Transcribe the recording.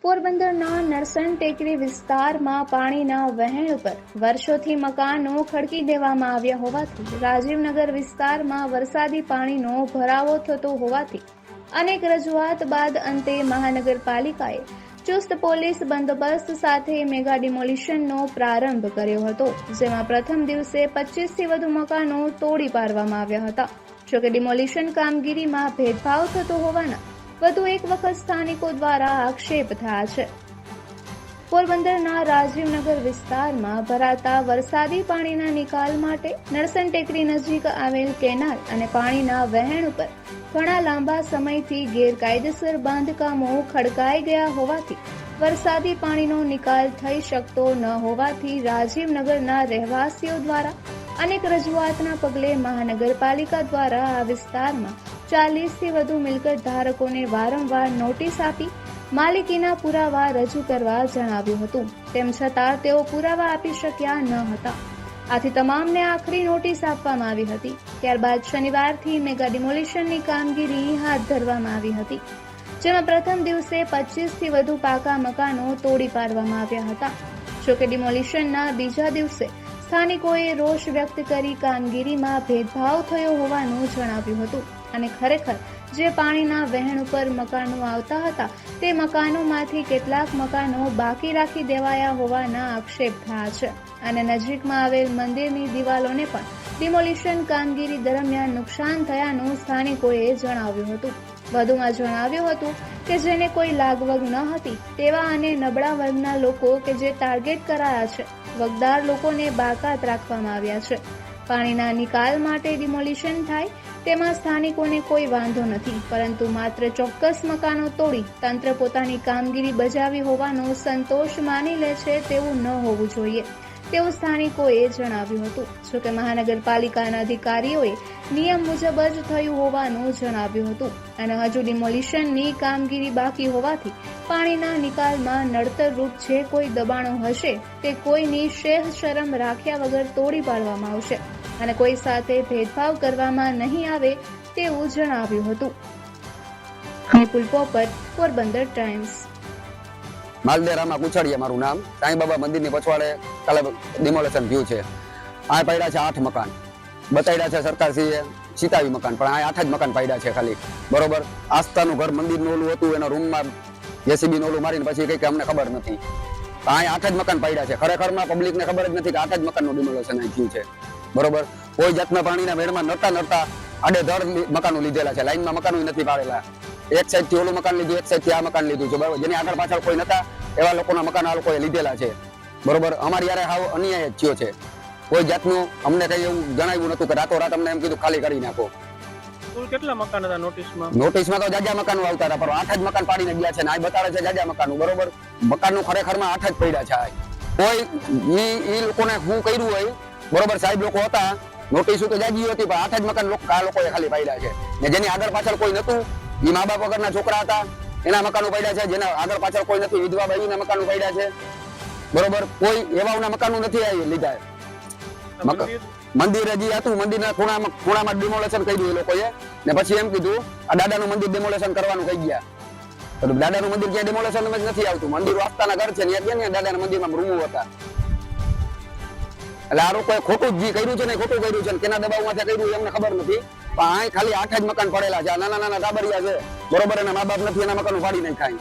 પોરબંદરના નરસણ ટેકરી વિસ્તારમાં પાણીના વહેણ ઉપર વર્ષોથી મકાનો ખડકી દેવામાં આવ્યા હોવાથી રાજીવનગર વિસ્તારમાં વરસાદી પાણીનો ભરાવો થતો હોવાથી અનેક રજૂઆત બાદ અંતે મહાનગરપાલિકાએ ચુસ્ત પોલીસ બંદોબસ્ત સાથે મેગા ડિમોલિશનનો પ્રારંભ કર્યો હતો, જેમાં પ્રથમ દિવસે 25થી વધુ મકાનો તોડી પાડવામાં આવ્યા હતા. જોકે ડિમોલિશન કામગીરીમાં ભેદભાવ થતો હોવાના વધુ એક વખત સ્થાનિકો દ્વારા આક્ષેપ થયા છે. પોરબંદરના રાજીવનગર વિસ્તારમાં ભરાતા વરસાદી પાણીના નિકાલ માટે નરસણ ટેકરી નજીક આવેલ કેનાલ અને પાણીના વહેણ ઉપર ઘણા લાંબા સમયથી ગેરકાયદેસર બાંધકામો ખડકાઈ ગયા હોવાથી વરસાદી પાણીનો નિકાલ થઈ શકતો ન હોવાથી રાજીવનગરના રહેવાસીઓ દ્વારા અનેક રજૂઆતના પગલે મહાનગરપાલિકા દ્વારા આ વિસ્તારમાં 40થી વધુ મિલકત ધારકોને વારંવાર નોટિસ આપી માલિકીના પુરાવા રજૂ કરવા જણાવ્યું હતું. તેમ છતાં તેઓ પુરાવા આપી શક્યા ન હતા. આથી તમામને આખરી નોટિસ આપવામાં આવી હતી. ત્યારબાદ શનિવારથી મેગા ડિમોલિશનની કામગીરી હાથ ધરવામાં આવી હતી, જેમાં પ્રથમ દિવસે 25થી વધુ પાકા મકાનો તોડી પાડવામાં આવ્યા હતા. જોકે ડિમોલિશનના બીજા દિવસે સ્થાનિકોએ રોષ વ્યક્ત કરી કામગીરીમાં ભેદભાવ થયો હોવાનું જણાવ્યું હતું અને ખરેખર જે પાણીના વહેણ ઉપર મકાનો આવતા હતા તે મકાનોમાંથી કેટલાક મકાનો બાકી રાખી દેવાયા હોવાના આક્ષેપ થયા છે અને નજીકમાં આવેલ મંદિરની દિવાલોને પણ ડિમોલિશન કામગીરી દરમિયાન નુકસાન થયાનું સ્થાનિકોએ જણાવ્યું હતું. વધુમાં જણાવ્યું હતું કે જેને કોઈ લાગવગ ન હતી તેવા અને નબળા વર્ગના લોકો કે જે ટાર્ગેટ કરાયા છે, વગદાર લોકોને બાકાત રાખવામાં આવ્યા છે. પાણીના નિકાલ માટે ડિમોલિશન થાય તેમાં સ્થાનિકોને કોઈ વાંધો નથી, પરંતુ માત્ર ચોક્કસ મકાનો તોડી તંત્ર પોતાની કામગીરી બજાવી હોવાનો સંતોષ માની લે છે તેવું ન હોવું જોઈએ તેવું સ્થાનિકોએ જણાવ્યું હતું. જોકે મહાનગરપાલિકાના અધિકારીઓએ નિયમ મુજબ જ થયું હોવાનું જણાવ્યું હતું અને હજુ ડિમોલિશનની કામગીરી બાકી હોવાથી પાણીના નિકાલમાં નડતરરૂપ જે કોઈ દબાણો હશે તે કોઈની શેહ શરમ રાખ્યા વગર તોડી પાડવામાં આવશે અને કોઈ સાથે ભેદભાવ કરવામાં નહીં આવે તેવું જણાવ્યું હતું. નિપુલ પોપટ, પોરબંદર ટાઈમ્સ. માલદેરામાં કુછડિયા મારું નામ. સાંઈબાબા મંદિરની પછવાડે કાલે ડિમોલેશન થયું છે. આ પડ્યા છે 8 મકાન બતાડ્યા છે સરકારશ્રીએ 87 મકાન, પણ આ 8 જ મકાન પડ્યા છે ખાલી. બરોબર, આસ્થાનું ઘર મંદિરનું ઓલું હતું, એના રૂમમાં જેસીબી નું ઓલું મારીને પછી કઈ કે અમને ખબર નથી. આ 8 જ મકાન પડ્યા છે. ખરેખરમાં પબ્લિકને ખબર જ નથી કે 8 જ મકાનનું ડિમોલેશન થયું છે. બરોબર, કોઈ જાતના પાણીના વેણમાં નડતા આડેધડ મકાનો લીધેલા છે. લાઈનમાં મકાનો નથી પાડેલા. એક સાઈડ થી ઓલું મકાન લીધું, એક સાઈડ થી આ મકાન લીધું છે. બરાબર, જેની આગળ પાછળ કોઈ નતા એવા લોકોના મકાન આ લોકોએ લીધેલા છે. બરોબર, અમારી યારે હાવ અન્યાય જ થયો છે. કોઈ જાતનું અમને કઈ એવું જણાવ્યું નતું કે રાતોરાત અમને એમ કીધું ખાલી કરી નાખો. કેટલા મકાન હતા નોટિસમાં? નોટિસમાં તો જાજા મકાનો આવતા હતા, પણ 8 જ મકાન પાડીને ગયા છે ને આ બતાડે છે જાજા મકાનો. બરોબર, મકાનનું ખરેખરમાં 8 જ પડ્યા છે. કોઈ ઈ લોકોને શું કર્યું હોય, બરોબર, સાહેબ લોકો હતા, નોટિસો તો જાજી હતી, પણ 8 જ મકાન આ લોકોએ ખાલી પાડ્યા છે. ને જેની આગળ પાછળ કોઈ નતું, ઈ મા બાપ વગરના છોકરા હતા, એના મકાનો પડ્યા છે. જેના આગળ પાછળ કોઈ નથી, વિધવા બહેનના મકાનો પડ્યા છે. બરોબર, કોઈ એવાના મકાનો નથી લીધા. મંદિર હજી હતું, મંદિરના ખૂણામાં ડિમોલેશન કર્યું એ લોકોએ, ને પછી એમ કીધું આ દાદાનું મંદિર ડિમોલેશન કરવાનું કહી ગયા. દાદાનું મંદિર ક્યાં ડિમોલેશન નથી આવતું. મંદિર આસ્થાના ઘર છે, ત્યાં દાદાના મંદિરમાં રૂમો હતા. એટલે આ લોકોએ ખોટું જે કર્યું છે ને ખોટું કર્યું છે, કેના દબાવમાં કર્યું એમને ખબર નથી. પણ આ ખાલી 8 જ મકાન પડેલા છે. નાના ટાબરિયા છે, બરોબર, એના મા બાપ નથી, એના મકાનો ફાડી નાખાય.